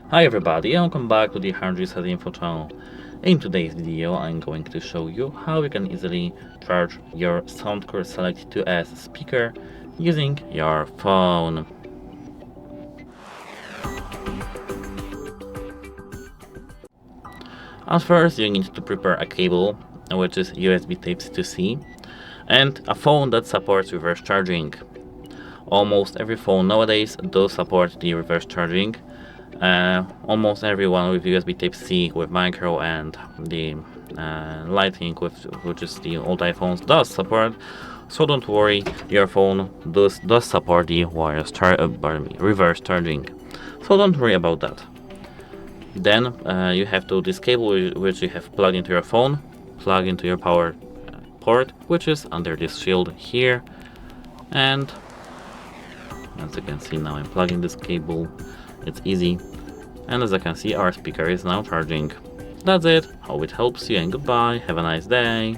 Hi everybody and welcome back to the 100 Info channel. In today's video I'm going to show you how you can easily charge your SOUNDCORE Select 2S speaker using your phone. At first you need to prepare a cable, which is USB Type-C, and a phone that supports reverse charging. Almost every phone nowadays does support the reverse charging. Almost everyone with USB Type-C with micro and the Lightning, which is the old iPhones, does support. So don't worry, your phone does support the reverse charging. So don't worry about that. Then you have to this cable which you have plugged into your phone, plug into your power port, which is under this shield here, and as you can see now I'm plugging this cable. It's easy, and as I can see our speaker is now charging. That's it, hope it helps you and goodbye, have a nice day.